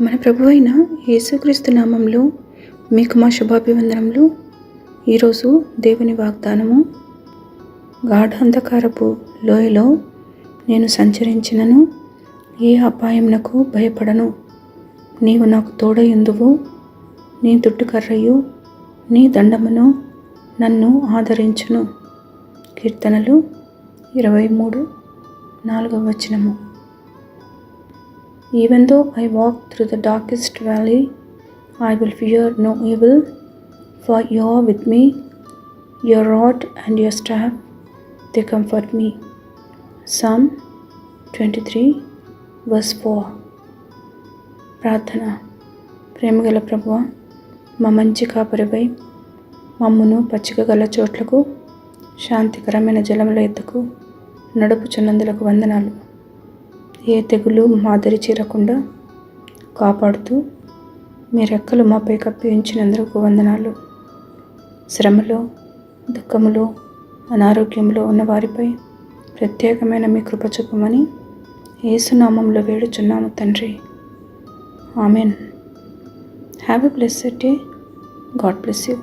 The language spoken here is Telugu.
మన ప్రభువైన యేసుక్రీస్తు నామంలో మీకు మా శుభాభివందనములు. ఈరోజు దేవుని వాగ్దానము, గాఢాంధకారపు లోయలో నేను సంచరించినను ఏ అపాయమునకు భయపడను. నీవు నాకు తోడయుందువు. నీ దుడ్డుకర్రయు నీ దండమును నన్ను ఆదరించును. కీర్తనలు 23:4. Even though I walk through the darkest valley, I will fear no evil, for you are with me. Your rod and your staff, they comfort me. Psalm 23:4. ప్రార్థన. ప్రేమగల ప్రభువా, మా మంచి కాపరిపై మమ్మును పచ్చిక గల చోట్లకు, శాంతికరమైన జలముల ఎద్దుకు నడుపుచున్నందులకు వందనాలు. ఏ తెగులు మాదిరి చేరకుండా కాపాడుతూ మీ రెక్కలు మాపై కప్పి ఉంచినందుకు వందనాలు. శ్రమలో, దుఃఖములో, అనారోగ్యంలో ఉన్న వారిపై ప్రత్యేకమైన మీ కృప చూపమని యేసునామంలో వేడుచున్నాము తండ్రి. Amen. Have a blessed day. God bless you.